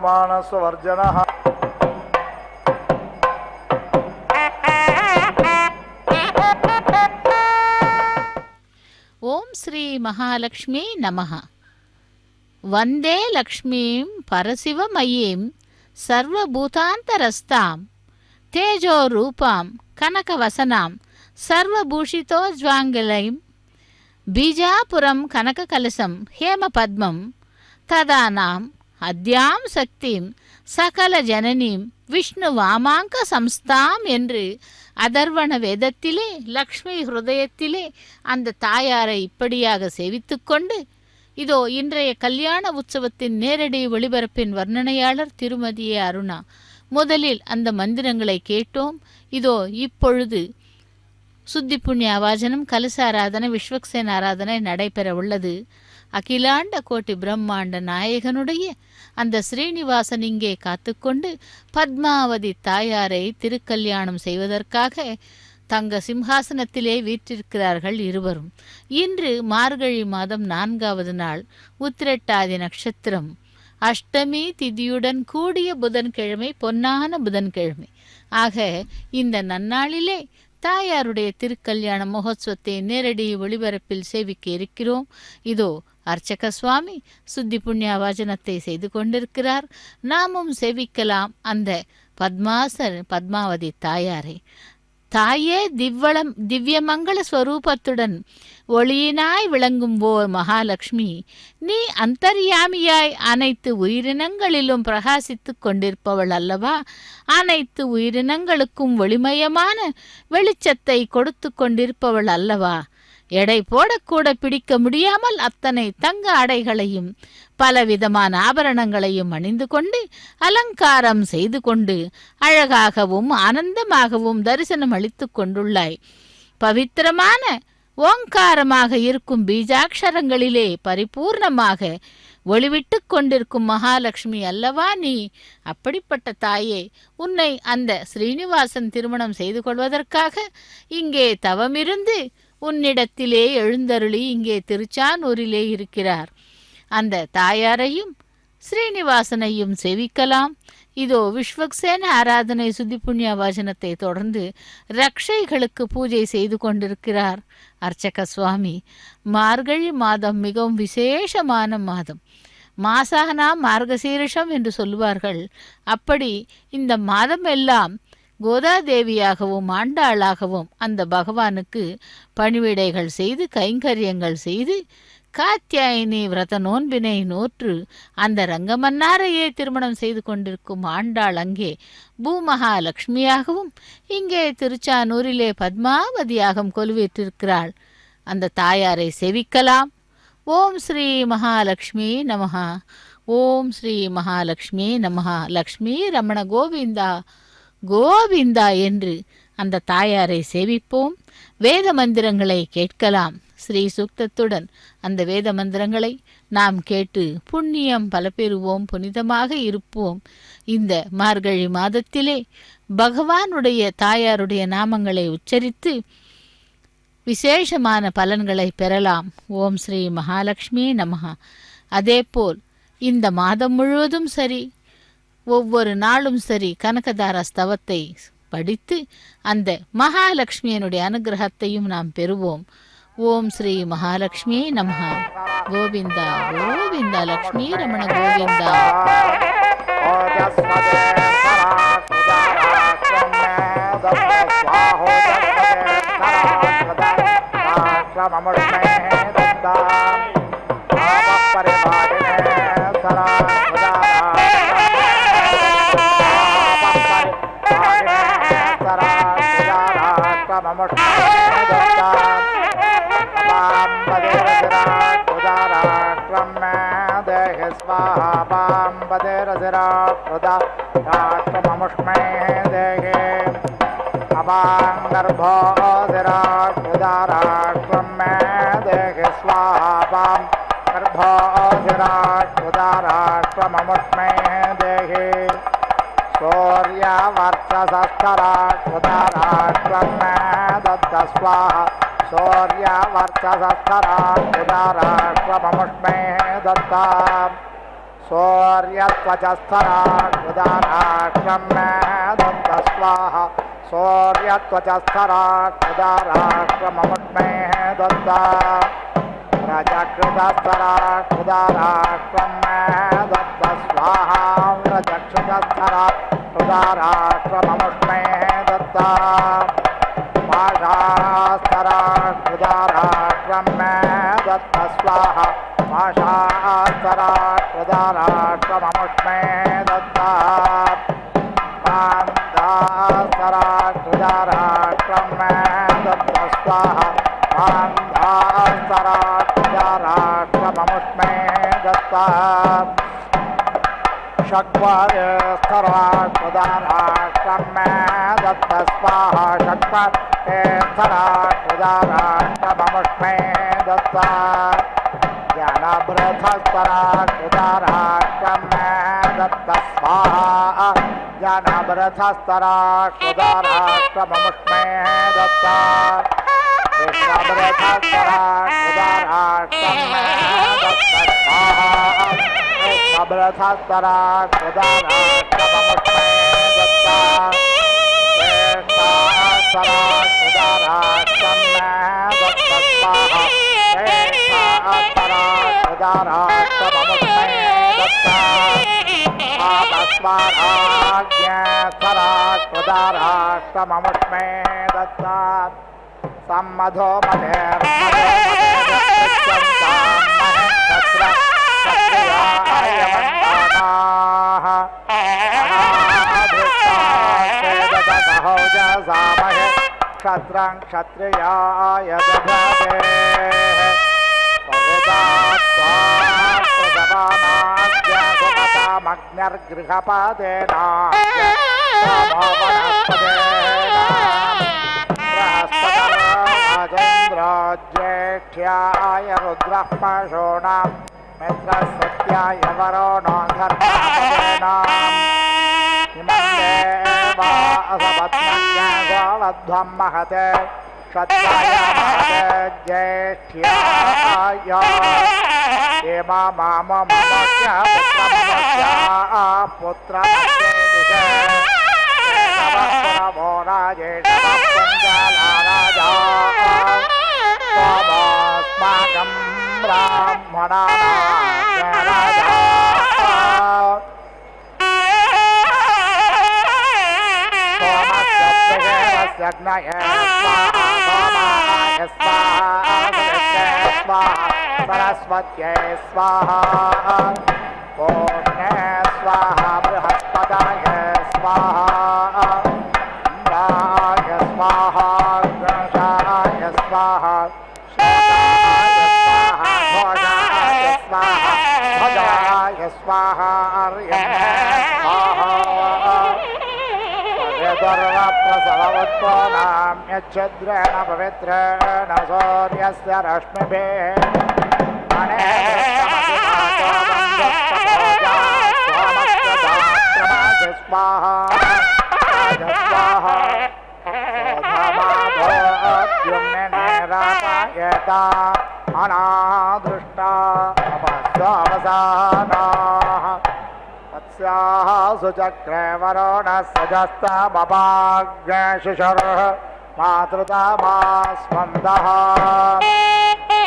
मानसवर्जनः ओम श्री महालक्ष्मी नमः। वंदे लक्ष्मीं परशिवमयीं सर्वभूतान्तरस्तां तेजो रूपां कनकवसनां सर्वभूषितोज्ज्वाङ्गलैं बीजापुरं कनककलशं हेमपद्मं तदानाम् அத்யாம் சக்திம் சகல ஜனனீம் விஷ்ணு வாமாங்க சம்ஸ்தாம் என்று அதர்வண வேதத்திலே லக்ஷ்மி ஹிருதயத்திலே அந்த தாயாரை இப்படியாக சேவித்துக்கொண்டு இதோ இன்றைய கல்யாண உற்சவத்தின் நேரடி ஒளிபரப்பின் வர்ணனையாளர் திருமதி அருணா. முதலில் அந்த மந்திரங்களை கேட்டோம். இதோ இப்பொழுது சுத்தி புண்ணிய ஆவாஜனம், கலசாராதனை, விஸ்வக்சேன ஆராதனை நடைபெற உள்ளது. அகிலாண்ட கோட்டி பிரம்மாண்ட நாயகனுடைய அந்த ஸ்ரீனிவாசன் இங்கே காத்துக்கொண்டு பத்மாவதி தாயாரை திருக்கல்யாணம் செய்வதற்காக தங்க சிம்ஹாசனத்திலே வீற்றிருக்கிறார்கள் இருவரும். இன்று மார்கழி மாதம் 4வது நாள், உத்திரட்டாதி நட்சத்திரம், அஷ்டமி திதியுடன் கூடிய புதன்கிழமை, பொன்னான புதன்கிழமை. ஆக இந்த நன்னாளிலே தாயாருடைய திருக்கல்யாண மகோத்சவத்தை நேரடி ஒளிபரப்பில் சேவிக்க இருக்கிறோம். இதோ அர்ச்சக சுவாமி சுத்தி புண்ணிய வாஜனத்தை செய்து கொண்டிருக்கிறார். நாமும் சேவிக்கலாம் அந்த பத்மாவதி தாயாரை. தாயே திவ்யமங்கள ஸ்வரூபத்துடன் ஒளியினாய் விளங்கும் ஓர் மகாலட்சுமி, நீ அந்தர்யாமியாய் அனைத்து உயிரினங்களிலும் பிரகாசித்து கொண்டிருப்பவள் அல்லவா? அனைத்து உயிரினங்களுக்கும் ஒளிமயமான வெளிச்சத்தை கொடுத்து கொண்டிருப்பவள் அல்லவா? எடை போடக்கூட பிடிக்க முடியாமல் அத்தனை தங்க அடைகளையும் பலவிதமான ஆபரணங்களையும் அணிந்து கொண்டு அலங்காரம் செய்து கொண்டு அழகாகவும் ஆனந்தமாகவும் தரிசனம் அளித்து கொண்டுள்ளாய். பவித்திரமான ஓங்காரமாக இருக்கும் பீஜாட்சரங்களிலே பரிபூர்ணமாக ஒளிவிட்டு கொண்டிருக்கும் மகாலட்சுமி அல்லவா நீ? அப்படிப்பட்ட தாயே, உன்னை அந்த ஸ்ரீனிவாசன் திருமணம் செய்து கொள்வதற்காக இங்கே தவமிருந்து உன்னிடத்திலே எழுந்தருளி இங்கே திருச்சானூரிலே இருக்கிறார். அந்த தாயாரையும் ஸ்ரீனிவாசனையும் சேவிக்கலாம். இதோ விஸ்வக்சேன ஆராதனை சுத்தி புண்ணிய வாசனத்தை தொடர்ந்து ரக்ஷைகளுக்கு பூஜை செய்து கொண்டிருக்கிறார் அர்ச்சக சுவாமி. மார்கழி மாதம் மிகவும் விசேஷமான மாதம். மாசானா மார்கசீரிஷம் என்று சொல்லுவார்கள். அப்படி இந்த மாதம் எல்லாம் கோதாதேவியாகவும் ஆண்டாளாகவும் அந்த பகவானுக்கு பணிவிடைகள் செய்து கைங்கரியங்கள் செய்து காத்தியாயினி விரத நோன்பினை நோற்று அந்த ரங்கமன்னாரையே திருமணம் செய்து கொண்டிருக்கும் ஆண்டாள் அங்கே பூமகாலட்சுமியாகவும் இங்கே திருச்சானூரிலே பத்மாவதியாகவும் கொலுவேற்றிருக்கிறாள். அந்த தாயாரை சேவிக்கலாம். ஓம் ஸ்ரீ மகாலட்சுமி நமஹா. ஓம் ஸ்ரீ மகாலட்சுமி நமஹா. லக்ஷ்மி ரமண கோவிந்தா கோவிந்தா என்று அந்த தாயாரை சேவிப்போம். வேத மந்திரங்களை கேட்கலாம். ஸ்ரீ சூக்தத்துடன் அந்த வேத மந்திரங்களை நாம் கேட்டு புண்ணியம் பல பெறுவோம், புனிதமாக இருப்போம். இந்த மார்கழி மாதத்திலே பகவானுடைய தாயாருடைய நாமங்களை உச்சரித்து விசேஷமான பலன்களை பெறலாம். ஓம் ஸ்ரீ மகாலட்சுமி நமஹா. அதேபோல் இந்த மாதம் முழுவதும் சரி, ஒவ்வொரு நாளும் சரி, கனகதார ஸ்தவத்தை படித்து அந்த மகாலட்சுமியனுடைய அனுகிரகத்தையும் நாம் பெறுவோம். ஓம் ஸ்ரீ மகாலட்சுமி நமஹா. கோவிந்தா கோவிந்தா. லக்ஷ்மி ரமண கோவிந்தா. ममाङ्गर्भोऽधिराट्मुदाराष्ट्रं मे देहि स्वाहापां गर्भोऽधिराट्मुदाराष्ट्रममुष्मे देहि सूर्यवर्चसस्थराट्मुदाराष्ट्रं मे दत्त स्वाहा सूर्यवर्चसस्थराट्मुदाराष्ट्रममुष्मे दत्ता सूर्यत्वचस्थराट्मुदाराष्ट्रं मे दत्त स्वाहा सूर्यत्वचस्थराट्मुदाराष्ट्रममुष्मे दत्ता रजकृतस्थराट्मुदाराष्ट्रं मे दत्त स्वाहा रजक्षुतस्थराट्मुदाराष्ट्रममुष्मे दत्ता पाशास्तराट्मुदाराष्ट्रं मे दत्त स्वाहा पाशास्तराट्मुदाराष्ट्रममुष्मे दत्ता पान्धास्तराट्मुदाराष्ट्रं मे दत्त स्वाहा पान्धास्तराट्मुदाराष्ट्रममुष्मे दत्ता षट्पदस्थराट्मुदाराष्ट्रं मे दत्त स्वाहा षट्पदस्थराट्मुदाराष्ट्रममुष्मे दत्ता जनभृथस्तराट्मुदाराष्ट्रं मे दत्त स्वाहा जनभृथस्तराट्मुदाराष्ट्रममुष्मे दत्ता कृष्णभृथस्तराट्मुदाराष्ट्रं मे दत्त स्वाहा कृष्णभृथस्तराट्मुदाराष्ट्रममुष्मे दत्ता श्रेष्ठास्तराट्मुदाराष्ट्रं मे दत्त स्वाहा श्रेष्ठास्तराट्मुदाराष्ट्रममुष्मे दत्ता आपस्माराज्ञस्तराट्मुदाराष्ट्रममुष्मे दत्ता सम्मधो मधेर्मधेर्महेक्षत्रक्षत्रियायमन्दानाः अनाधृष्टास्तेदतसहौजसामहे क्षत्रं क्षत्रियाय दधते सवितात्वामग्न्यर्गृहपदेनाद्य राजेन्द्रोज्येष्ठ्याय रुद्रः पशूनां मित्रसत्याय वरुणो धर्मपदेनाम् इमं देवा असपत्न्यं महते क्षत्राय महते ज्येष्ठ्याय हेमा माममस्य पुत्रमस्य पुत्रमस्येदिशे राजेशः पुञ्जलाराजा त्वमस्माकं ब्राह्मणानां राजा सोमस्य सोमाय स्वाहा सरस्वत्यै स्वाहा पूर्णे स्वाहा बृहस्पतये स्वाहा इंद्राय स्वाहा गणेशाय स्वाहा श्रोताय स्वाहा भोजाय स्वाहा भजाय स्वाहा आर्यमे स्वाहा सर्वप्रसवोत्पन्नां यच्छद्रेण पवित्रेण सूर्यस्य रश्मिभिः स्वाहा स्वाहा निरापायता अनादृष्टा अपस्यावसानाः तस्याः सुचक्रे वरुणः सजस्तमपाग्शिशुर्ः मातृतमा स्पन्दः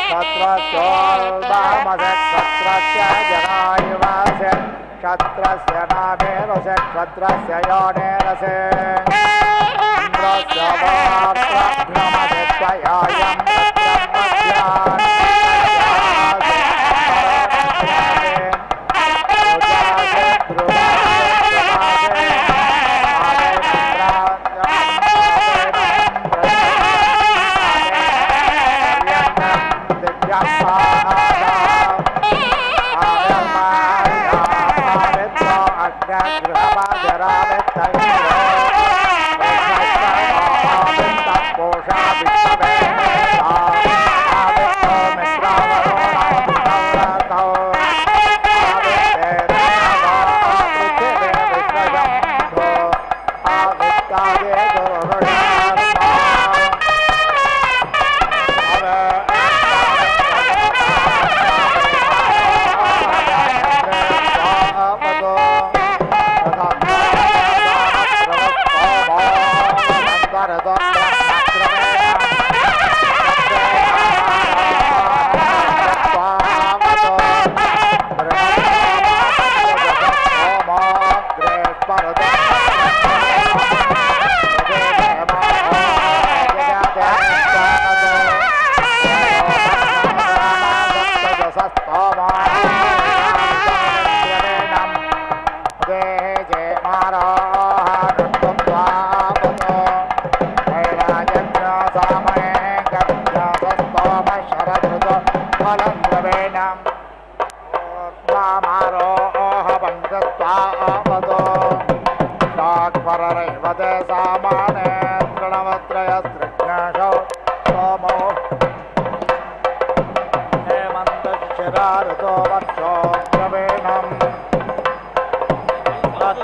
क्षत्रस्योल्बमसे क्षत्रस्य जनायुवसे क्षत्रस्य नाभिरसे क्षत्रस्य योनिरसे इन्द्रस्य वार्त्रघ्नमसे त्वयायं क्षत्रं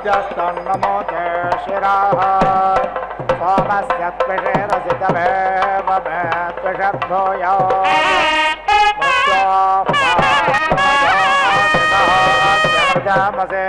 आद्यस्तन्नमोते शिराः सोमस्य त्विषेरसितमेव मे त्विषर्भूयो मृत्योपामसे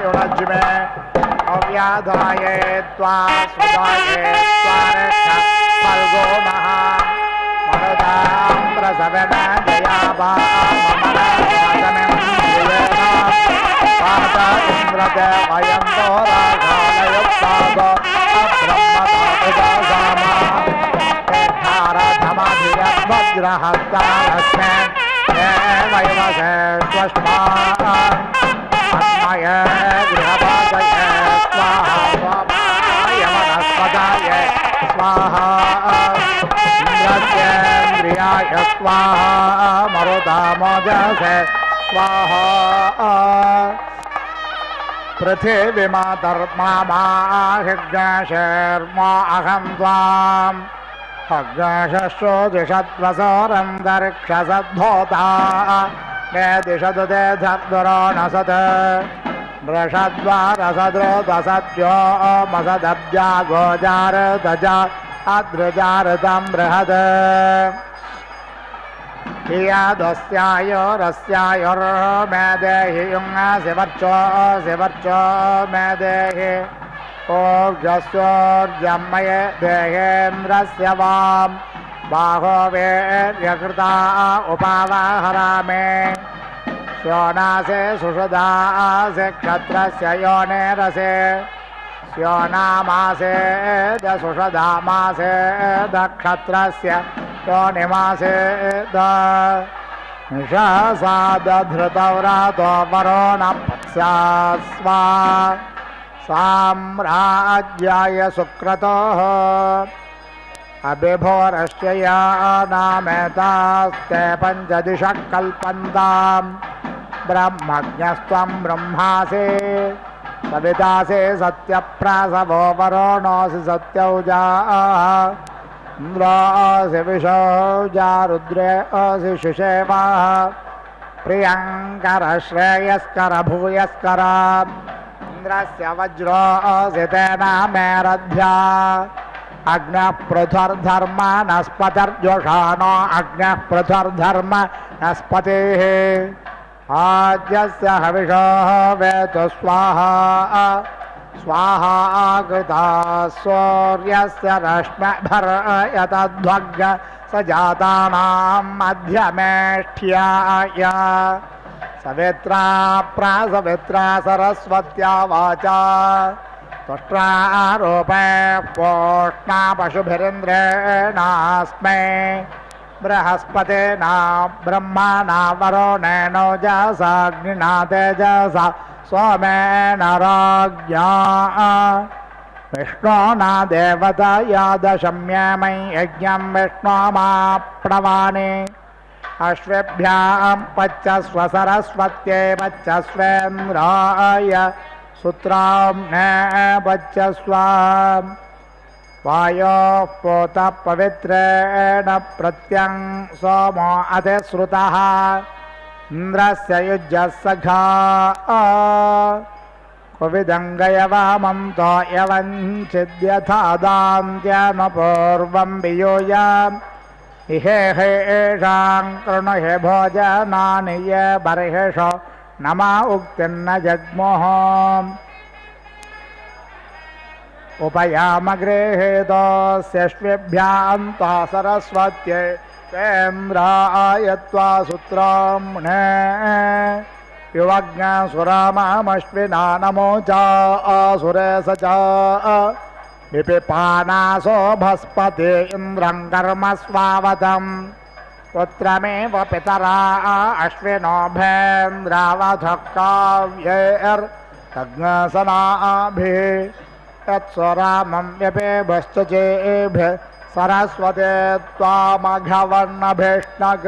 युणज्मे अव्याधाये त्वा सुधाये त्वारक्ष फल्गो महा मरुदां प्रसवेन जयाभाममनासमिं दिवेन पात इन्द्रते वयं दोराघालयुक्तादो अब्रह्मदातुदासामा तेद्धारधमधिरवज्रहस्तारस्मे ये वैवसे स्वष्मा गृहपादय स्वाहा स्वामाय वनस्पतय स्वाहा इंद्रस्येन्द्रियाय स्वाहा मरुतामोजसे स्वाहा पृथिवीमातर्माहिर्गशर्मा अहं त्वां हर्गशश्रोदिषद्वसोरन्तरिक्षसद्भूता मे दिशतु ते धर्दुरोणसत् वृषद्वारसद्रोदसद्यो मसदब्जागोजारदज अद्रजारतं बृहत् हियादस्यायोरस्यायोर्मे देहि युङ्गसिवर्चो सिवर्चो मे देहि ऊर्जस्योर्जमये देहेन्द्रस्य वां बाहो वेर्यकृता उपावाहरामे श्योनासे सुषुदासे क्षत्रस्य योनेरसे स्योनामासे दसुषधामासे दक्षत्रस्य योनिमासे द निशासादधृतव्रातो वरुणपत्सा स्वा साम्राज्याय सुक्रतोः अभिभोरश्च या नामेतास्ते पञ्चदिशः कल्पन्ताम् ब्रह्मज्ञस्त्वं ब्रह्मासि सवितासि सत्यप्रासवो वरुणोऽसि सत्यौजाः इन्द्रोऽसि विशौजा रुद्रोऽसि शिशेवाः प्रियङ्कर श्रेयस्कर भूयस्कर इन्द्रस्य वज्रोऽसि तेन मेरध्या अग्नः पृथुर्धर्मणस्पतिर्जुषाणो अग्नः पृथुर्धर्मणस्पतिः आद्यस्य हविषः वेतु स्वाहा स्वाहा कृता सूर्यस्य रश्मिभिर्यतध्वग् स जातानां मध्यमेष्ठ्याय सवित्रा प्रासवित्रा सरस्वत्या वाचा त्वष्ट्रारूपे पोष्णा पशुभिरिन्द्रेणास्मै बृहस्पतिना ब्रह्मणा वरुणेनोजसाग्निना तेजसा सोमेन राज्ञा विष्णुना देवतया दशम्यमै यज्ञं विष्णुमाप्नवानि अश्वेभ्यां पच्चस्व सरस्वत्यै पच्चस्वेन्द्राय सूत्रां न पच्चस्व वायोः पोतः पवित्रेण प्रत्यं सोमो अधिश्रुतः इन्द्रस्य युज्यः सखा कुविदङ्गयवामन्तो यवञ्चिद्यथा दान्त्यनुपूर्वं वियूयाम् इहेषां कृणुहे भोजनानि ये बर्हिषो नमा उक्तिर्न जग्मुः उपयामगृहीतोऽस्यश्वेभ्यां त्वा सरस्वत्यै तेन्द्राय त्वा सूत्राम्णे युवज्ञसुरामश्विना नमो च आसुरे स च विपिपानासो भस्पति इन्द्रं कर्म स्वावतम् पुत्रमेव पितरा अश्विनो भेन्द्रावधक्काव्यैर्यज्ञसनाभिः यत्स्वरामं व्यपेभश्चेभिः सरस्वते त्वामघवर्णभिष्णग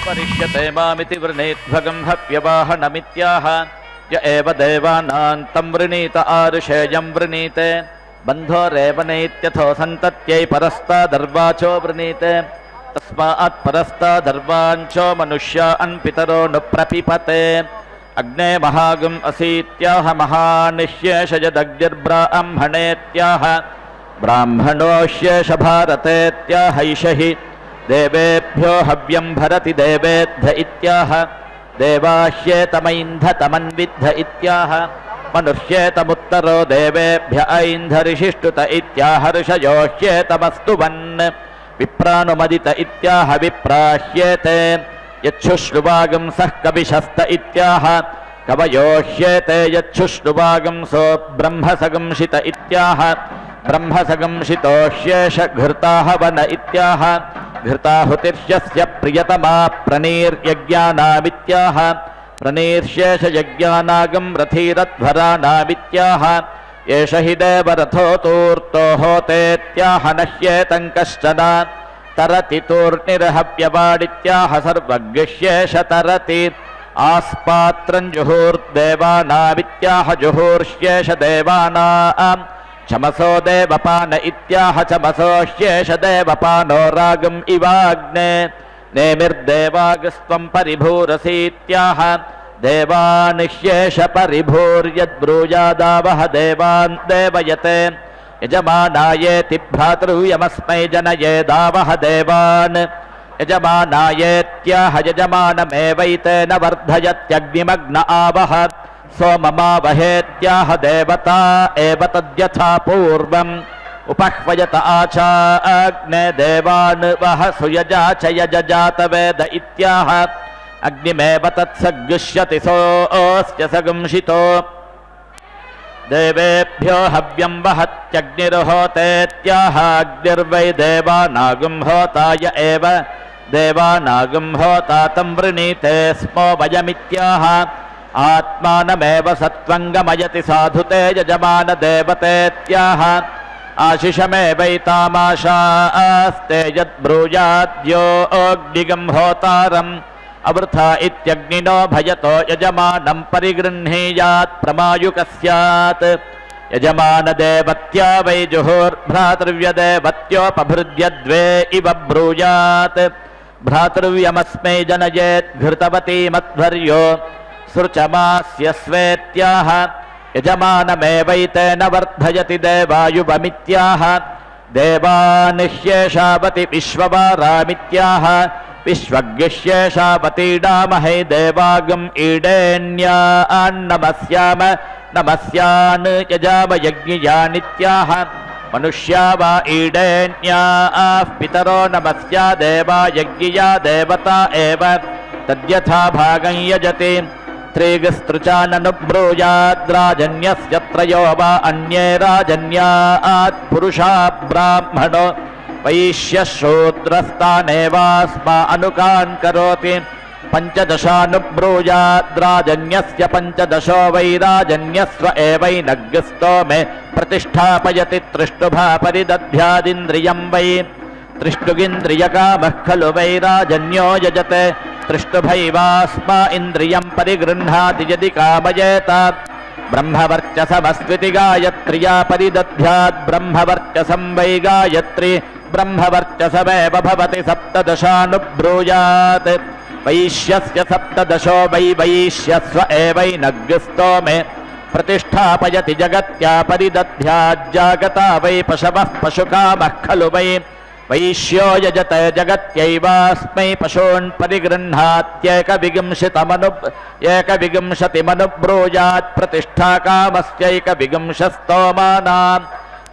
परिष्यते मामिति वृणीध्वगं हव्यवाहनमित्याह य एव देवानां तं वृणीत आरुषेयं वृणीते बन्धो रेवनेत्यथो सन्तत्यै परस्तादर्वाचो वृणीते तस्मात् परस्तादर्वाञ्चो मनुष्या अन्पितरो नु प्रपिपते अग्ने महागम् असीत्याह महानिष्येषजदग्निर्ब्राह्मणेत्याह ब्राह्मणोष्येष भारतेत्याहैषहि देवेभ्यो हव्यं भरति देवेद्ध इत्याह देवाह्येतमैन्धतमन्विद्ध इत्याह मनुष्येतमुत्तरो देवेभ्य ऐन्धरिषिष्टुत इत्याह ऋषयोह्येतमस्तुवन् विप्रानुमदित इत्याह विप्राह्येते यच्छुश्रुवागं सः कविशस्त इत्याह कवयोह्येते यच्छुश्रुवागं सो ब्रह्मसगंशित इत्याह ब्रह्मसगंशितोह्येष घृताः वन इत्याह घृताहुतिर्यस्य प्रियतमा प्रणीर्यज्ञानामित्याह प्रणीर्शेषयज्ञानागं रथीरध्वराणामित्याह एष हि देवरथो तूर्तो होतेत्याह नह्येतं कश्चन तरति तूर्णिर्हव्यवाडित्याह सर्वगृह्येष तरति आस्पात्रं जुहुर्देवानामित्याह जुहुर्ष्येष देवानाम् चमसो देवपान इत्याह चमसोह्येष देवपानो रागम् इवाग्ने नेमिर्देवागस्त्वं परिभूरसीत्याह देवानिह्येष परिभूर्यद्ब्रूयादावह देवान् देवयते यजमानायेति भ्रातृयमस्मै जनयेदावह देवान् यजमानायेत्याह यजमानमेवैतेन वर्धयत्यग्निमग्न आवह सोममावहेत्याह देवता एव तद्यथा पूर्वम् उपह्वयत आचा अग्ने देवान् वह सुयजा च यजजातवेद इत्याह अग्निमेव तत्सगृह्यति सोऽस्य सगंशितो देवेभ्यो हव्यं वहत्यग्निर्होतेत्याह अग्निर्वै देवानागं होताय एव देवानागं होता तं वृणीते स्मो वयमित्याह आत्मानमेव सत्त्वं गमयति साधुते यजमान देवतेत्याह आशिषमेवैतामाशास्ते यद्ब्रूयाद्यो अग्निगं होतारम् अवृथा इत्यग्निनो भयतो यजमानं परिगृह्णीयात् प्रमायुकः स्यात् यजमानदेवत्या वै जुहुर्भ्रातृव्यदेवत्योपभृद्य द्वे इव ब्रूयात् भ्रातृव्यमस्मै जनयेत् घृतवती मध्वर्यो सृचमास्य स्वेत्याह यजमानमेवैतेन वर्धयति देवायुवमित्याह देवानिह्येषावति विश्ववारामित्याह विश्वज्ञेष्येषावतीडामहे देवागम् ईडेन्यान्नमस्याम नमस्यान् यजाम यज्ञियानित्याह मनुष्या वा ईडेन्याः पितरो नमस्या देवा यज्ञिया देवता एव तद्यथा भागं यजति त्रिगस्त्रुचाननुब्रूयाद्राजन्यस्य त्रयो वा अन्ये राजन्यात् पुरुषा ब्राह्मणो वैश्यशूद्रस्तानेवास्मा अनुकान् करोति पञ्चदशानुब्रूयाद्राजन्यस्य पञ्चदशो वैराजन्यस्व एवैनग्गस्तो मे प्रतिष्ठापयति त्रिष्टुभा परिदध्यादिन्द्रियं वै त्रिष्टुगिन्द्रियकामः खलु वैराजन्यो यजते त्रिष्टुभैवास्मा इन्द्रियं परिगृह्णाति यदि कामयेत ब्रह्मवर्चसमस्विति गायत्र्या परिदध्यात् ब्रह्मवर्चसं वै गायत्री ब्रह्मवर्चसमेव भवति सप्तदशानुब्रूयात् वैश्यस्य सप्तदशो वै वैश्यस्व एवैनग्गस्तो मे प्रतिष्ठापयति जगत्या परिदध्याज्जागता वै पशवः पशुकामः खलु वै वैश्यो यजते जगत्यैवास्मै पशून् परिगृह्णात्येकविंशतिमनुब्रूयात् प्रतिष्ठा कामस्यैकविंशस्तोमानां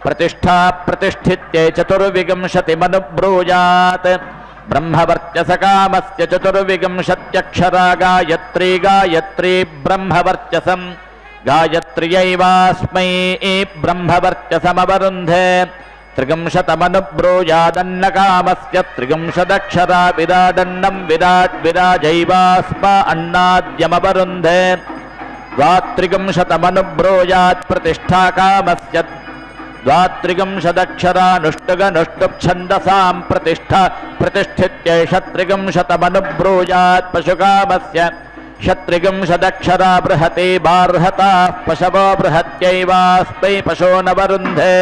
प्रतिष्ठा प्रतिष्ठित्यै चतुर्विंशतिमनुब्रूयात् ब्रह्मवर्चसकामस्य चतुर्विंशत्यक्षरा गायत्री गायत्री ब्रह्मवर्चसं गायत्र्यैवास्मै ब्रह्मवर्चसमवरुन्धे त्रिगंशतमनुब्रूयादन्नकामस्य त्रिगंशदक्षरा विराडन्नं विराट् विराजैवास्मा अन्नाद्यमवरुन्धे द्वात्रिगंशतमनुब्रूयात् प्रतिष्ठा कामस्य द्वात्रिगंशदक्षरानुष्टुगनुष्टुप्छन्दसां प्रतिष्ठा प्रतिष्ठित्यैष त्रिगंशतमनुब्रूयात् पशुकामस्य षत्रिगंशदक्षरा बृहति बार्हता पशवो बृहत्यैवास्मै पशूनवरुन्धे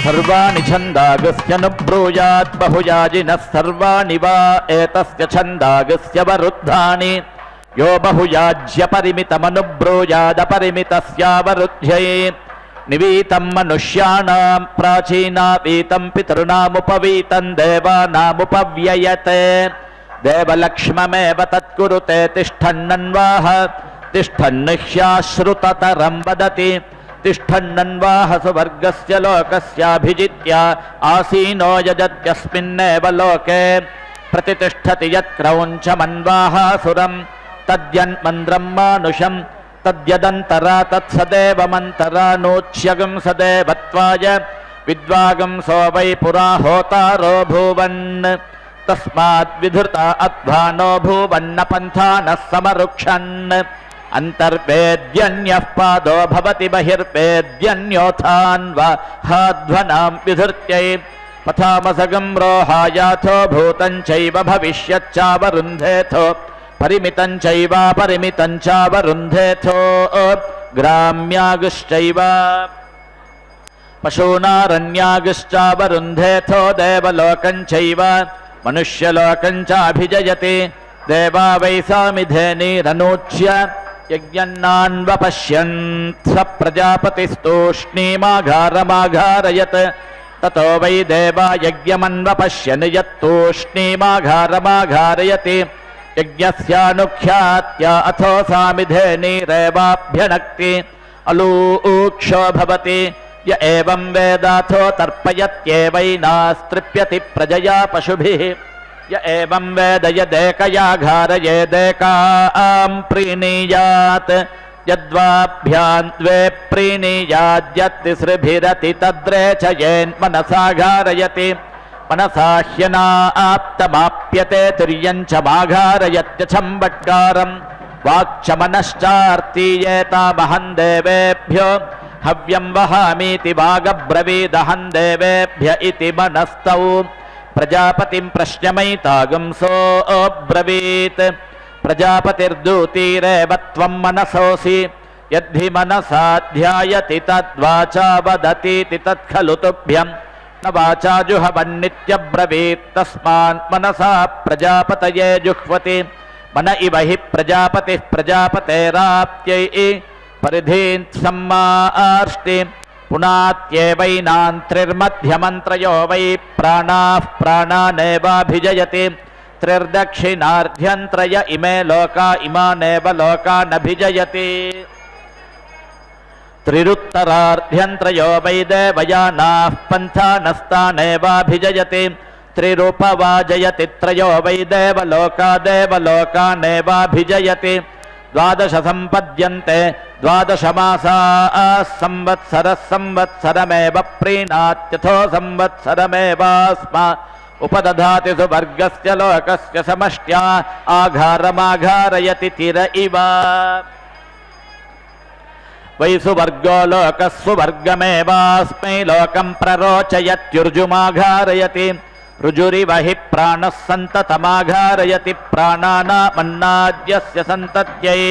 सर्वाणि छन्दागस्यनुब्रूयात् बहुयाजिनः सर्वाणि वा एतस्य छन्दागस्य वरुद्धानि यो बहुयाज्यपरिमितमनुब्रूयादपरिमितस्यावरुध्यै निवीतं मनुष्याणां प्राचीनावीतं पितॄणामुपवीतं देवानामुपव्ययते देवलक्ष्ममेव तत्कुरुते तिष्ठन्नन्वाह तिष्ठन्निह्याश्रुततरं वदति तिष्ठन्नन्वाह सुवर्गस्य लोकस्याभिजित्य आसीनो यजत्यस्मिन्नेव लोके प्रतितिष्ठति यत्क्रौञ्चमन्वाहासुरं तद्यन्मन्द्रं मानुषं तद्यदन्तरा तत्सदेवमन्तरा नोच्यगं सदेवत्वाय विद्वागंसो वै पुरा होतारो भूवन् तस्माद् विधृता अध्वानो भूवन्न पन्थानः समरुक्षन् अन्तर्वेद्यन्यः पादो भवति बहिर्वेद्यन्योथान्वा हाध्वनां विधृत्यै पथामसगं रोहायाथो भूतं चैव भविष्यच्चावरुन्धेथो परिमितं चैवापरिमितं चावरुन्धेथो ग्राम्यागुश्चैव पशूनारण्यागुश्चावरुन्धेथो देवलोकं चैव मनुष्यलोकं चाभिजयति देवा वै सामिधेनीरनूच्य यज्ञन्नान्वपश्यन् स प्रजापतिस्तूष्णीमाघारमाघारयत् ततो वै देवा यज्ञमन्वपश्यन् यत्तूष्णीमाघारमाघारयति यज्ञस्यानुख्यात्या अथो सामिधेनीरेवाभ्यनक्ति अलूक्षो भवति य एवं वेदाथो तर्पयत्येवैनास्तृप्यति प्रजया पशुभिः य एवं वेद यदेकया घारयेदेकां प्रीणीयात् यद्वाभ्यां द्वे प्रीणीयाद्यत्तिसृभिरति तद्रेचयेन्मनसा घारयति मनसा ह्यनाप्तमाप्यते तुर्यं च माघारयत्यछम्बट्कारं वाक्च मनश्चार्तीयेतामहं देवेभ्यो हव्यं वहामीति वागब्रवीदहं देवेभ्य इति मनस्तौ प्रजापतिं प्रश्नमैतागंसोऽब्रवीत् प्रजापतिर्दूतीरेव त्वं मनसोऽसि यद्धि मनसा ध्यायति तद्वाचा वदतीति तत्खलु तुभ्यं न वाचा जुहवन्नित्यब्रवीत् तस्मान् मनसा प्रजापतये जुह्वति मन इव हि प्रजापतिः प्रजापतेराप्त्यै परिधीन् सम्मार्ष्टि पुनात्येवैनान्त्रिर्मध्यमन्त्रयो वै प्राणाः प्राणानेवाभिजयति त्रिर्दक्षिणार्ध्यन्त्रय इमे लोका इमानेव लोकानभिजयति त्रिरुत्तरार्ध्यन्त्रयो वै देवयानाः पन्थानस्तानेवाभिजयति त्रिरूपवाजयति त्रयो वै देवलोका देवलोकानेवाभिजयति द्वादश सम्पद्यन्ते द्वादशमासाः संवत्सरः संवत्सरमेव प्रीणात्यथो संवत्सरमेवास्मा उपदधाति सुवर्गस्य लोकस्य समष्ट्या आघारमाघारयति तिर इव वै सुवर्गो लोकः सुवर्गमेवास्मै लोकं प्ररोचयत्युर्जुमाघारयति ऋजुरिव हि प्राणः सन्ततमाघारयति प्राणानामन्नाद्यस्य सन्तत्यै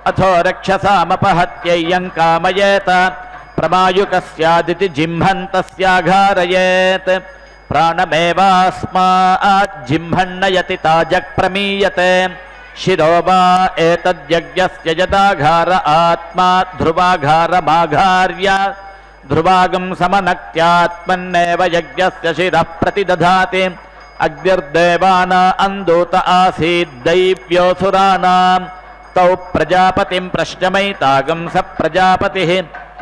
अथो रक्षसामपहत्यै यं कामयेत प्रमायुकस्यादिति जिह्मन्तस्याघारयेत् प्राणमेवास्माज्जिह्मन्नयति ताजक् प्रमीयते शिरो वा एतद्यज्ञस्य यदाघार आत्मा ध्रुवाघारमाघार्य ध्रुवागं समनक्त्यात्मन्नेव यज्ञस्य शिरः प्रतिदधाति अग्निर्देवाना अन्दूत आसीद्दैव्योऽसुराणां तौ प्रजापतिं प्रश्नमैतागं स प्रजापतिः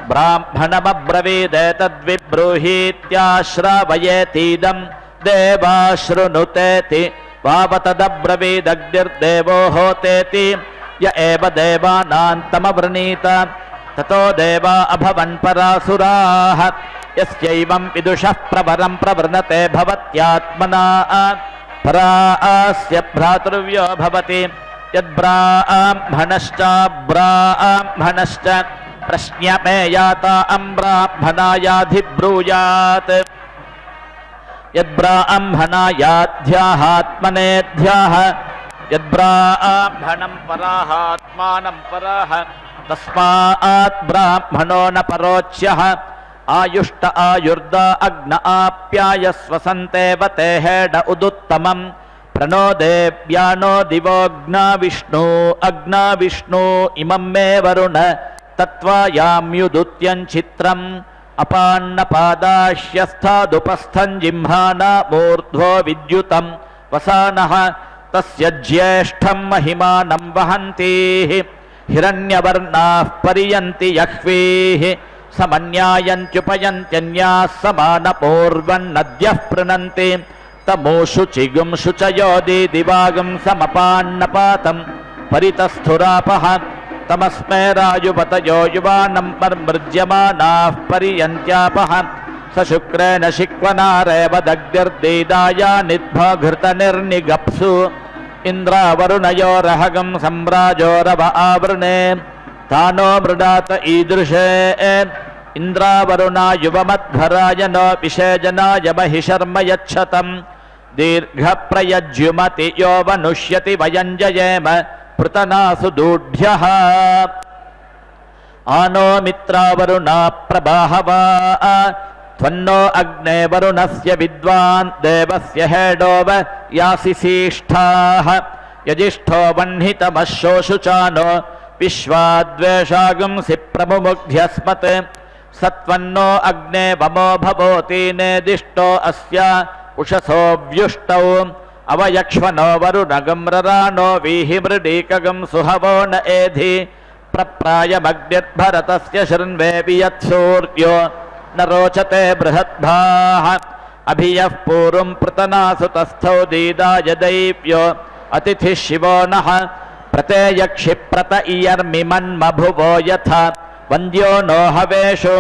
ब्राह्मणमब्रवीदेतद्विब्रूहीत्याश्रावयेतीदं देवाश्रुनुतेति वावतदब्रवीदग्निर्देवो होतेति य एव देवानान्तमवृणीत ततो देवा अभवन् परासुराः यस्यैवं विदुषः प्रवरं प्रवृणते भवत्यात्मना परास्य भ्रातृव्यो भवति यद्ब्राह्मणश्च प्रश्न्यमेयाता ब्राह्मणायाधिब्रूयात् यद्ब्राह्मणायाध्याहात्मनेध्याः यद्ब्राह्मणं पराहात्मानं पराः तस्मात् ब्राह्मणो न परोच्यः आयुष्ट आयुर्द अग्न आप्यायस्वसन्तेव ते हेड उदुत्तमं प्रणो देव्यानो दिवोऽग्ना विष्णु इमं मे वरुण तत्त्वायाम्युदुत्यञ्चित्रम् अपान्नपादाश्यस्थादुपस्थं जिह्माना मूर्ध्वो विद्युतं वसानः तस्य ज्येष्ठं महिमानं वहन्तीः हिरण्यवर्णाः परियन्ति यह्वीः समन्यायन्त्युपयन्त्यन्याः समानपूर्वन्नद्यः पृणन्ति तमोषु चिगुं शुचयो दिवागं समपान्नपातं परितस्थुरापः तमस्मै रायुपतयो युवानं मर्मृज्यमानाः परियन्त्यापः स शुक्रेण शिक्वनारेव दग्धिर्दीदायानिध्वा घृतनिर्निगप्सु इन्द्रावरुणयोरहगं सम्राजोरव आवृणे तानो मृडात ईदृशे इन्द्रावरुणा युवमध्वराय नो विषेजनाय महि शर्म यच्छतं दीर्घप्रयज्युमति यो वनुष्यति वयञ्जयेम पृतनासु दूढ्यः आनो मित्रावरुणा प्रबाहवा त्वन्नो अग्ने वरुणस्य विद्वान् देवस्य हेडोव यासिसीष्ठाः यजिष्ठो वह्नितमशोषुचानो विश्वाद्वेषागुंसि प्रमुमुग्ध्यस्मत् सत्वन्नो अग्ने वमो भवोति नेदिष्टो अस्य उषसो व्युष्टौ अवयक्ष्वनो वरुणगम्रराणो वीहिमृडीकगं सुहवो न एधि प्रप्रायमग्निर्भरतस्य शृण्वेवि यत्सूर्यो न रोचते बृहद्भाः अभियः पूर्वं पृतनासु तस्थौ दीदाय दैव्यो अतिथिः शिवो नः प्रतेयक्षिप्रत इयर्मिमन्मभुवो यथा वन्द्यो नो हवेषु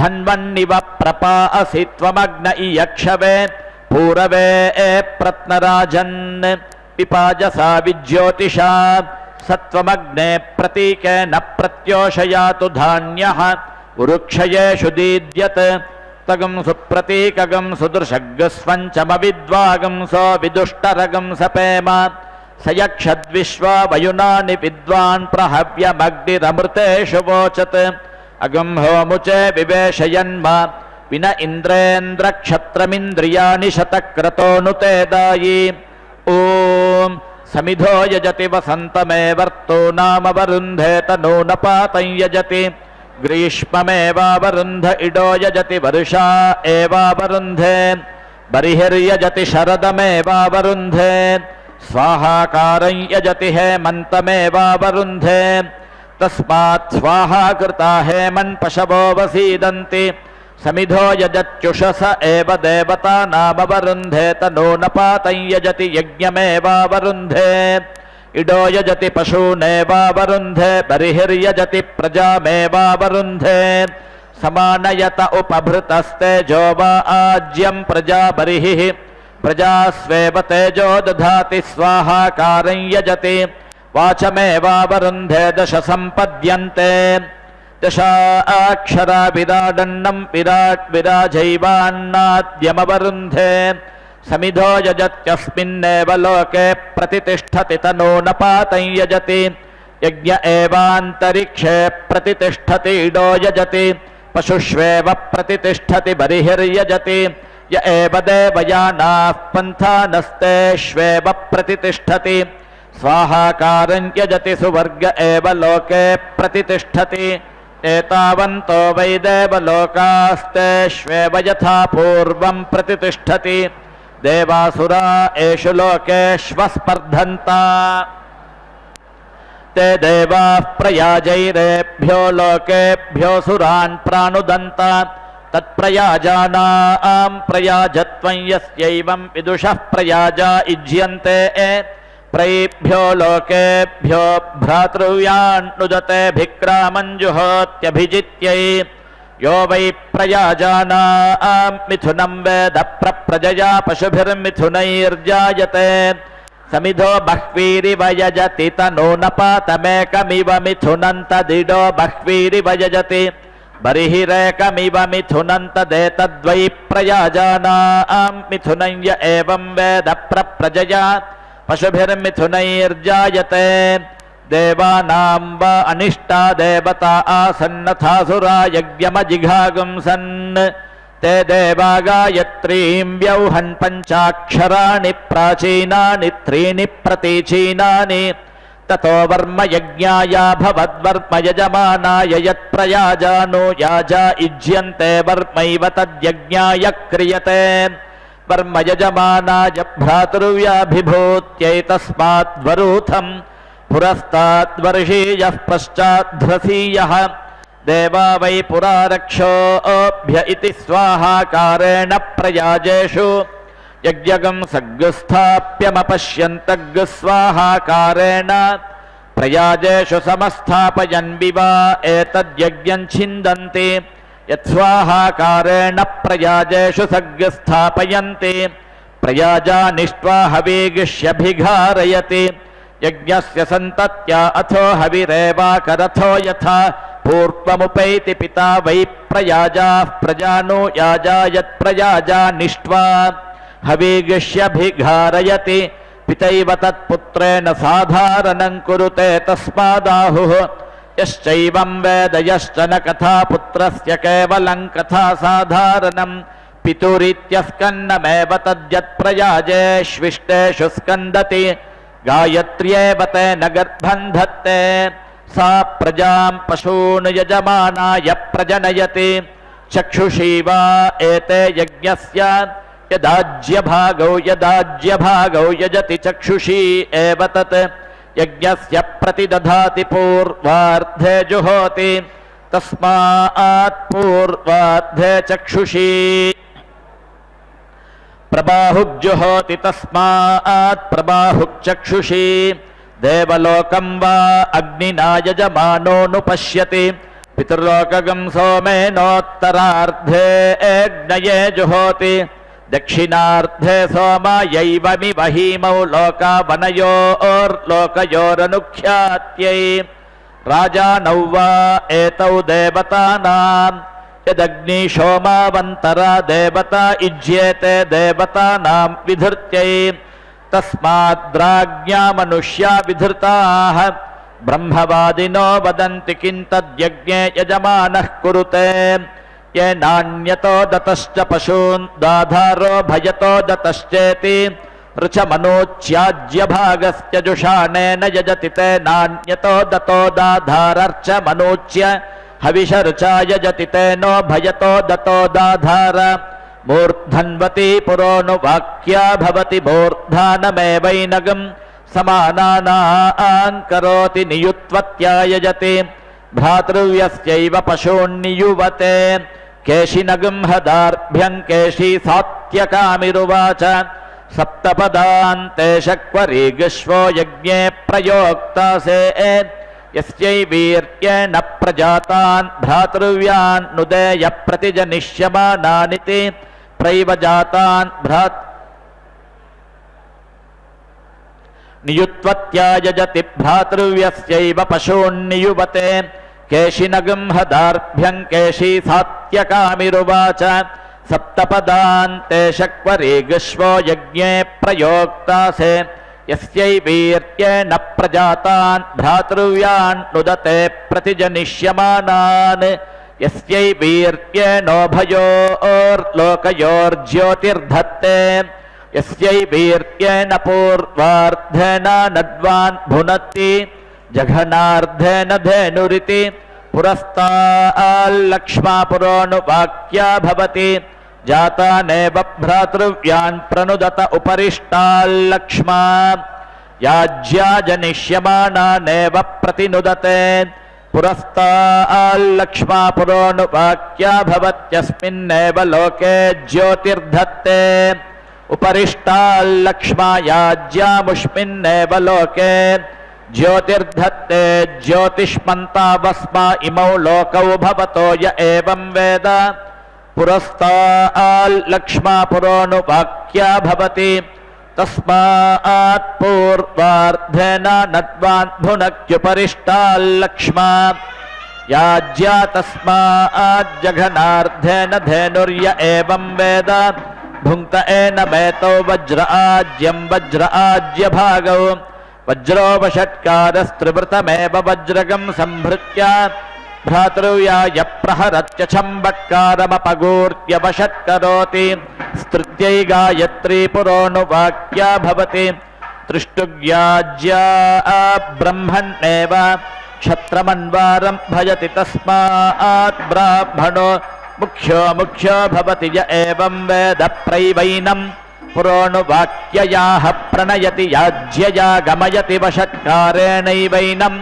धन्वन्निव प्रपासि त्वमग्न इयक्षवे पूरवे प्रत्नराजन् पिपाजसा विज्योतिषा सत्वमग्ने प्रतीकेन प्रत्योषयातु धान्यः उरुक्षयेषु दीद्यत् तगं सुप्रतीकगं सुदृशग्स्वञ्चमविद्वागं सो विदुष्टरगं सपेम स यक्षद्विश्वा वयुनानि विद्वान् प्रहव्यमग्निरमृतेषु वोचत् अगं होमुचे विवेशयन्मा विन इन्द्रेन्द्रक्षत्रमिन्द्रियाणि शतक्रतो नुते दायि ॐ समिधो यजति वसन्तमेवर्तो नामवरुन्धे तनूनपातं यजति ग्रीष्ममेवावरुन्ध इडो यजति वर्षा एवावरुन्धे बर्हिर्यजति शरदमेवावरुन्धे स्वाहाकारं यजति हेमन्तमेवावरुन्धे तस्मात् स्वाहा कृता हेमन् पशवो वसीदन्ति समिधो यजत्युषस एव देवतानामवरुन्धे तनूनपातं यजति यज्ञमेवावरुन्धे इडो यजति पशूनेवावरुन्धे बर्हिर्यजति प्रजामेवावरुन्धे समानयत उपभृतस्तेजो वा आज्यं प्रजा बर्हिः प्रजास्वेव तेजो दधाति स्वाहाकारं यजति वाचमेवावरुन्धे दश सम्पद्यन्ते दशाक्षरा विराडन्नं विराट् विराजैवान्नाद्यमवरुन्धे समिधो यजत्यस्मिन्नेव लोके प्रतिष्ठति तनूनपातं यजति यज्ञ एवान्तरिक्षे प्रतिष्ठति इडो यजति पशुष्वेव प्रतिष्ठति बर्हिर्यजति य एव देवयानाः पन्थानस्तेष्वेव प्रतिष्ठति स्वाहाकारं यजति सुवर्ग एव लोके प्रतिष्ठति एतावन्तो वै देवलोकास्तेष्वेव यथा पूर्वं प्रतिष्ठति देवासुरा एषु लोकेष्वस्पर्धन्ता ते देवाः प्रयाजैरेभ्यो लोकेभ्यो सुरान् प्राणुदन्त तत्प्रयाजानां प्रयाजत्वं यस्यैवं विदुषः प्रयाजा युज्यन्ते प्रैभ्यो लोकेभ्यो भ्रातृव्यान्नुदते भिक्रामञ्जुहोत्यभिजित्यै यो वै प्रयाजानां मिथुनं वेद प्रप्रजया पशुभिर्मिथुनैर्जायते समिधो बह्वीरिव यजति तनूनपातमेकमिव मिथुनं तदिडो बह्वीरिव यजति बर्हिरेकमिव मिथुनं तदेतद्वै प्रयाजानां मिथुनं य एवं वेद प्रप्रजया पशुभिर्मिथुनैर्जायते देवानां वा अनिष्टा देवता आसन्नथासुरा यज्ञमजिघागुंसन् ते देवा गायत्रीं व्यौहन् पञ्चाक्षराणि प्राचीनानि त्रीणि प्रतीचीनानि ततो वर्म यज्ञाय भवद्वर्म यजमानाय यत्प्रयाजानो याजा युज्यन्ते वर्मैव तद्यज्ञाय क्रियते वर्म यजमानाय भ्रातृव्याभिभूत्यै तस्माद्वरूथं पुरस्ताद्वर्षीयः पश्चाद्ध्रसीयः देवा वै पुरारक्षोऽभ्य इति स्वाहाकारेण प्रयाजेषु यज्ञगं सग्गुस्थाप्यमपश्यन्तग्स्वाहाकारेण प्रयाजेषु समस्थापयन् विवा एतद्यज्ञं छिन्दन्ति यत्स्वाहाकारेण प्रयाजेषु सग्गस्थापयन्ति प्रयाजा निष्ट्वा हवीगिष्यभिघारयति यज्ञस्य सन्तत्या अथो हविरेवाकरथो यथा पूर्वमुपैति पिता वै प्रयाजाः प्रजानो याजा यत्प्रयाजा निष्ट्वा हवीगिष्यभिघारयति पितैव तत्पुत्रेण साधारणं कुरुते तस्मादाहुः यश्चैवं वेद यश्च न कथा पुत्रस्य केवलं कथा साधारणं पितुरित्यस्कन्नमेव तद्यत्प्रयाजेष्विष्टेषु स्कन्दति गायत्र्येव तेन गर्भं धत्ते सा प्रजां पशून् यजमानाय प्रजनयति चक्षुषी वा एते यज्ञस्य यदाज्यभागौ यजति चक्षुषी एव तत् यज्ञस्य प्रतिदधाति पूर्वार्धे जुहोति तस्मात् पूर्वार्धे चक्षुषी प्रबाहुज्जुहोति तस्मात् प्रबाहुश्चक्षुषी देवलोकं वा अग्निना यजमानोऽनुपश्यति पितृलोकगं सोमेनोत्तरार्धे अग्नये जुहोति दक्षिणार्धे सोमायैवमिव हीमौ लोकावनयोर्लोकयोरनुख्यात्यै राजानौ वा एतौ देवतानां यदग्निशोमावन्तरा देवता युज्येते देवतानां विधृत्यै तस्माद्राज्ञा मनुष्या विधृताः ब्रह्मवादिनो वदन्ति किं तद्यज्ञे यजमानः कुरुते येनान्यतो दतश्च पशून् दाधारो भयतो दतश्चेति ऋचमनोच्याज्यभागस्य जुषाणेन यजति ते नान्यतो दतो दाधारर्चमनोच्य हविषऋचा यजति तेनो भयतो दतो दाधार मूर्धन्वती पुरोऽनुवाक्या भवति मूर्धानमेवैनगं समानानां करोति नियुत्वत्या यजति भ्रातृव्यस्यैव पशून्नियुवते केशिनगं हदार्भ्यं केशी सात्यकामिरुवाच सप्तपदान्ते शक्वरीगश्वो यज्ञे प्रयोक्तासे यस्यै वीर्येण प्रजातान् भ्रातृव्यान् नुदेय प्रतिजनिष्यमानानिति प्रैव जातान् नियुत्वत्या यजति भ्रातृव्यस्यैव पशून्नियुवते केशिनगं हदार्भ्यं केशी सात्यकामिरुवाच सप्तपदान्ते शक्वरीगश्वो यज्ञे प्रयोक्तासे यस्यै वीर्येण प्रजातान् भ्रातृव्यान् नुदते प्रतिजनिष्यमानान् यस्यै वीर्येणोभयोर्लोकयोर्ज्योतिर्धत्ते यस्यै वीर्येण पूर्वार्धेन नड्वान् भुनत्ति जघनार्धेन धेनुरिति पुरस्ताल्लक्ष्मा पुरोऽनुवाक्या भवति जातानेव भ्रातृव्यान् प्रनुदत उपरिष्टाल्लक्ष्मा याज्या जनिष्यमानानेव प्रतिनुदते पुरस्ताल्लक्ष्मा पुरोऽनुवाक्या भवत्यस्मिन्नेव लोके ज्योतिर्धत्ते उपरिष्टाल्लक्ष्मा याज्यामुष्मिन्नेव लोके ज्योतिर्धत्ते ज्योतिष्मन्तावस्मा इमौ लोकौ भवतो य एवं वेद पुरस्ताल्लक्ष्मा पुरोऽनुवाक्या भवति तस्मात् पूर्वार्धेन नड्वान् भुनक्त्युपरिष्टाल्लक्ष्मा याज्या तस्मात् जघनार्धेन धेनुर्य एवं वेद भुङ्क्त एनमेतौ वज्र आज्यं वज्र आज्यभागौ वज्रोपषट्कारस्त्रिवृतमेव वज्रगं संभृत्य भ्रातृव्याय प्रहरत्य छम्बट्कारमपगूर्त्यवषट्करोति स्तृत्यै गायत्री पुरोऽनुवाक्या भवति तृष्टुग्याज्या ब्रह्मण्येव क्षत्रमन्वारं भजति तस्मात् ब्राह्मणो मुख्यो भवति य एवं वेद प्रैवैनं पुरोऽनुवाक्ययाः प्रणयति याज्यया गमयति वषट्कारेणैवैनं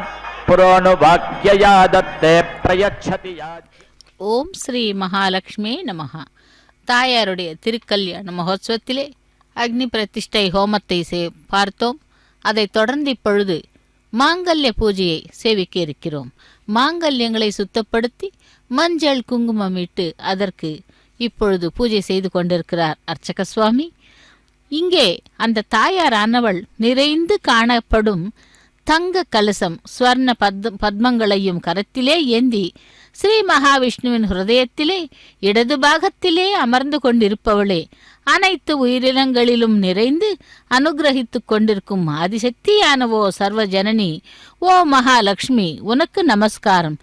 पुरोऽनुवाक्यया दत्ते प्रयच्छति ஓம் ஸ்ரீ மகாலட்சுமி நமஹ. தாயாருடைய திருக்கல்யாண மகோத்சவத்திலே அக்னி பிரதிஷ்டை ஹோமத்தை பார்த்தோம். அதைத் தொடர்ந்து இப்பொழுது மாங்கல்ய பூஜையை சேவிக்க இருக்கிறோம். மாங்கல்யங்களை சுத்தப்படுத்தி மஞ்சள் குங்குமம் இட்டு அதற்கு இப்பொழுது பூஜை செய்து கொண்டிருக்கிறார் அர்ச்சக சுவாமி. இங்கே அந்த தாயாரானவள் நிறைந்து காணப்படும் தங்க கலசம் ஸ்வர்ண பத்மங்களையும் கரத்திலே ஏந்தி ஸ்ரீ மகாவிஷ்ணுவின் ஹிருதயத்திலே இடது பாகத்திலே அமர்ந்து கொண்டிருப்பவளே, அனைத்து உயிரினங்களிலும் நிறைந்து அனுகிரகித்து கொண்டிருக்கும் ஆதிசக்தியானவோ சர்வ ஜனனி, ஓ மகாலட்சுமி, உனக்கு நமஸ்காரம்.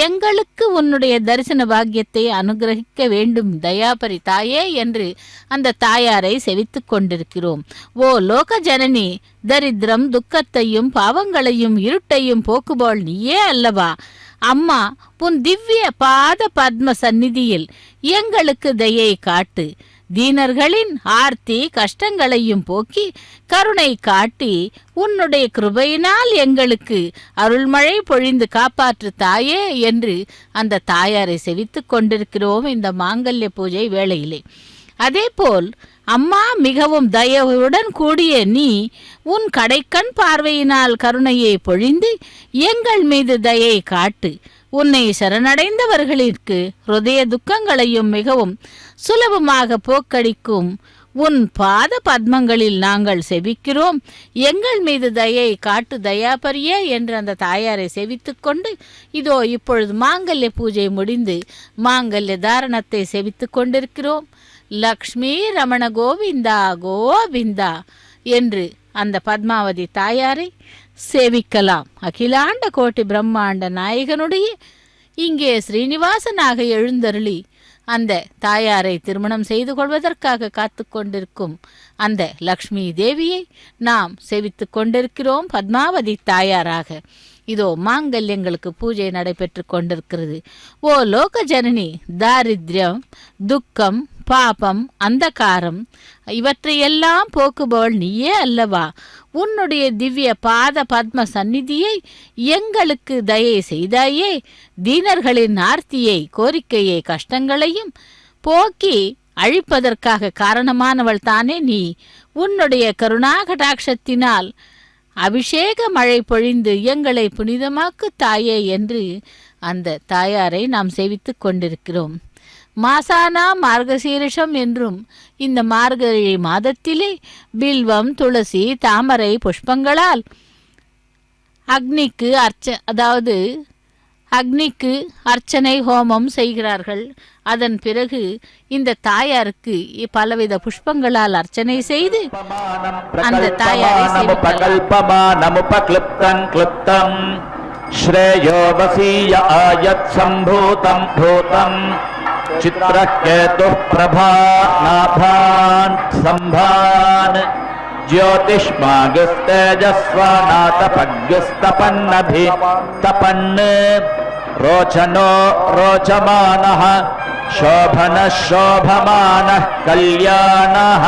எங்களுக்கு உன்னுடைய தரிசன பாக்கியத்தை அனுகிரகிக்க வேண்டும் தயாபரி தாயே என்று அந்த தாயாரை செவித்து கொண்டிருக்கிறோம். ஓ லோக ஜனனி, தரித்திரம் துக்கத்தையும் பாவங்களையும் இருட்டையும் போக்குபோல் நீயே அல்லவா? அம்மா, உன் திவ்ய பாத பத்ம சந்நிதியில் எங்களுக்கு தயை காட்டு. தீனர்களின் ஆர்த்தி கஷ்டங்களையும் போக்கி கருணை காட்டி உன்னுடைய கிருபையினால் எங்களுக்கு அருள்மழை பொழிந்து காப்பாற்று தாயே என்று அந்த தாயாரை செவித்து கொண்டிருக்கிறோம் இந்த மாங்கல்ய பூஜை வேளையிலே. அதேபோல் அம்மா, மிகவும் தயவுடன் கூடிய நீ உன் கடைக்கண் பார்வையினால் கருணையை பொழிந்து எங்கள் மீது தயை காட்டு. உன்னை சரணடைந்தவர்களிற்கு ஹிருதய துக்கங்களையும் மிகவும் சுலபமாக போக்கடிக்கும் உன் பாத பத்மங்களில் நாங்கள் செவிக்கிறோம். எங்கள் மீது தயை காட்டு தயாபரியே என்று அந்த தாயாரை செவித்து கொண்டு இதோ இப்பொழுது மாங்கல்ய பூஜை முடிந்து மாங்கல்ய தாரணத்தை செவித்து கொண்டிருக்கிறோம். லக்ஷ்மி ரமண கோவிந்தா கோவிந்தா என்று அந்த பத்மாவதி தாயாரை சேவிக்கலாம். அகிலாண்ட கோட்டி பிரம்மாண்ட நாயகனுடைய இங்கே ஸ்ரீனிவாசனாக எழுந்தருளி அந்த தாயாரை திருமணம் செய்து கொள்வதற்காக காத்து கொண்டிருக்கும் அந்த லக்ஷ்மி தேவியை நாம் சேவித்து கொண்டிருக்கிறோம் பத்மாவதி தாயாராக. இதோ மாங்கல்யங்களுக்கு பூஜை நடைபெற்று கொண்டிருக்கிறது. ஓ லோக ஜனனி, தாரித்யம், துக்கம், பாபம், அந்தகாரம் இவற்றையெல்லாம் போக்குபவள் நீயே அல்லவா? உன்னுடைய திவ்ய பாத பத்ம சந்நிதியை எங்களுக்கு தயை செய்தாயே. தீனர்களின் ஆர்த்தியை, கோரிக்கையை, கஷ்டங்களையும் போக்கி அழிப்பதற்காக காரணமானவள் தானே நீ. உன்னுடைய கருணாகடாட்சத்தினால் அபிஷேக மழை பொழிந்து எங்களை புனிதமாக்கு தாயே என்று அந்த தாயாரை நாம் சேவித்து கொண்டிருக்கிறோம். மாசானா மார்கசீரிஷம் என்றும் இந்த மார்கழி மாதத்திலே பில்வம், துளசி, தாமரை புஷ்பங்களால் அக்னிக்கு அர்ச்சனை ஹோமம் செய்கிறார்கள். அதன் பிறகு இந்த தாயாருக்கு பலவித புஷ்பங்களால் அர்ச்சனை செய்து அந்த தாயாரை चित्रकेतुः प्रभानाभान् सम्भान् ज्योतिष्मागुस्तेजस्वानातपग्युस्तपन्नभितपन् रोचनो रोचमानः शोभनः शोभमानः कल्याणः.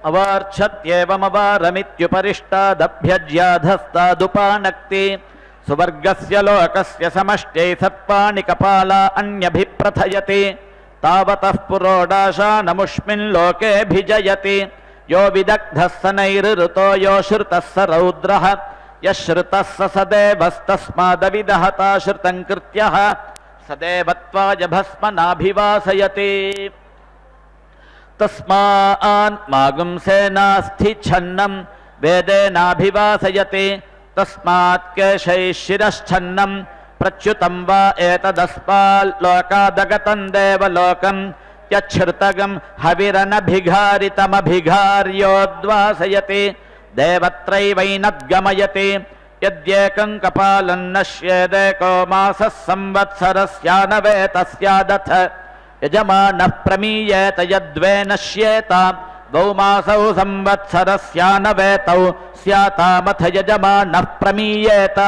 अवार्च्छत्येवमवारमित्युपरिष्टादभ्यज्याधस्तादुपानक्ति सुवर्गस्य लोकस्य समष्ट्यै सर्पाणि कपाला अन्यभिप्रथयति तावतः पुरोडाशानमुष्मिन् लोकेऽभिजयति यो विदग्धः सनैरृतो यो श्रुतः स रौद्रः यः श्रुतः स सदेवस्तस्मादविदहता श्रुतं कृत्यः सदेवत्वाय भस्मनाभिवासयति तस्मान् मागुंसेनास्थि छन्नं वेदेनाभिवासयति तस्मात् केशैः शिरश्छन्नं प्रच्युतं वा एतदस्माल्लोकादगतं देवलोकं यच्छ्रुतगं हविरनभिघारितमभिघार्योद्वासयति देवत्रैवैनद्गमयति यद्येकं कपालं नश्येदेको मासः संवत्सरस्यानवेतस्यादथ यजमानः प्रमीयेत यद्वे नश्येत द्वौ मासौ संवत्सरस्यानवेतौ स्यातामथ यजमानः प्रमीयेत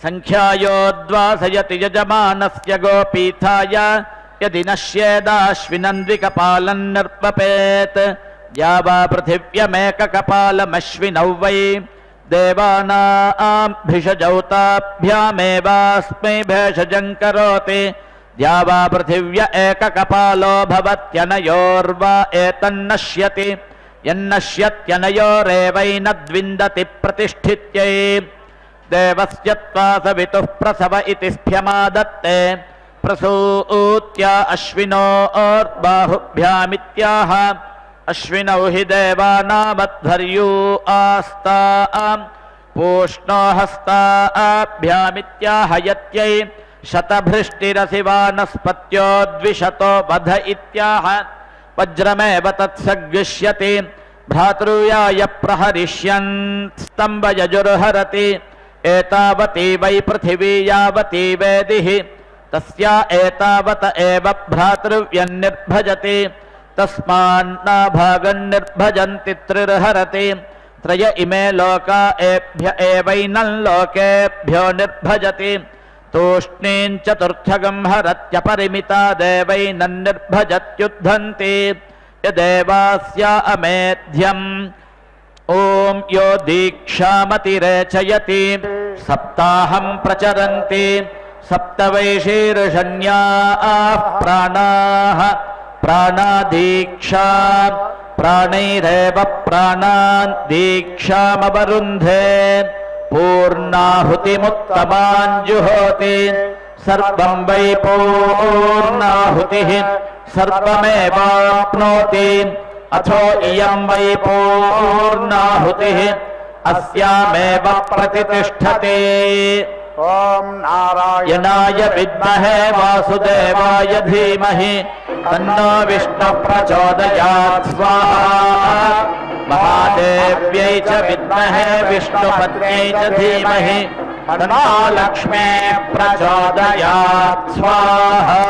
संख्यायोद्वासयति यजमानस्य गोपीठाय यदि नश्येदाश्विनन्द्विकपालं निर्पपेत् या वा पृथिव्यमेककपालमश्विनौ वै देवानां भिषजौताभ्यामेवास्मै भेषजं करोति या वा पृथिव्य एककपालो भवत्यनयोर्वा एतन्नश्यति यन्नश्यत्यनयोरेवैनद्विन्दति प्रतिष्ठित्यै देवस्य त्वा सवितुः प्रसव इति स्फ्यमादत्ते प्रसूत्या अश्विनोर्बाहुभ्यामित्याह अश्विनौ हि देवानामध्वर्यू आस्तां पूष्णो हस्ताभ्यामित्याह यत्यै शतभृष्टिरसि वानस्पत्यो द्विशतो वध इत्याह वज्रमेव तत्सगृह्यति भ्रातृयाय प्रहरिष्यन् स्तम्भयजुर्हरति एतावती वै पृथिवी यावती वेदिः तस्या एतावत एव भ्रातृव्यन्निर्भजति तस्मान्नाभागन्निर्भजन्ति त्रिर्हरति त्रय इमे लोका एभ्य एवैनं लोकेभ्यो निर्भजति तूष्णीं चतुर्थगं हरत्यपरिमिता देवैनन्निर्भजत्युद्धन्ति यदेवास्या अमेध्यम् ॐ यो दीक्षामतिरेचयति सप्ताहं प्रचरन्ति सप्त वै शीर्षण्याः प्राणाः प्राणादीक्षा प्राणैरेव प्राणान् दीक्षामवरुन्धे पूर्णाहुतिमुत्तमान् जुहोति सर्वं वै पूर्णाहुतिः सर्वमेवाप्नोति अथो इयं वै पूर्णाहुतिः अस्यामेव प्रतिष्ठते ओम नारायणाय विद्महे वासुदेवाय धीमहि तन्नो विष्णुः प्रचोदयात् स्वाहा महादेव्यै च विद्महे विष्णुपत्न्यै च धीमहि तन्नो लक्ष्मीः प्रचोदयात् स्वाहा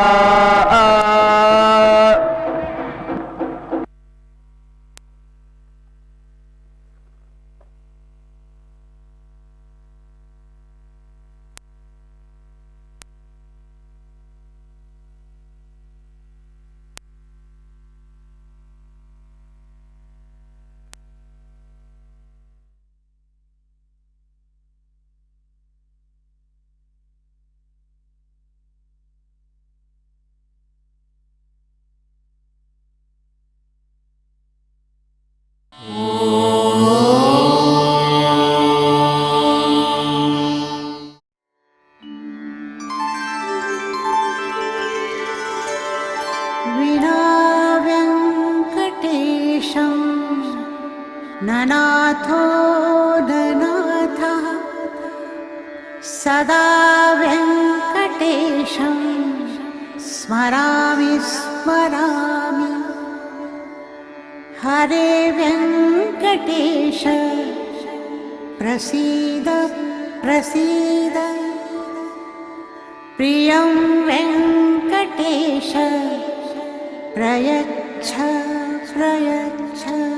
ननाथो ननाथः सदा वेङ्कटेशं स्मरामि स्मरामि हरे वेङ्कटेश प्रसीद प्रसीद प्रियं वेङ्कटेश प्रयच्छ प्रयच्छ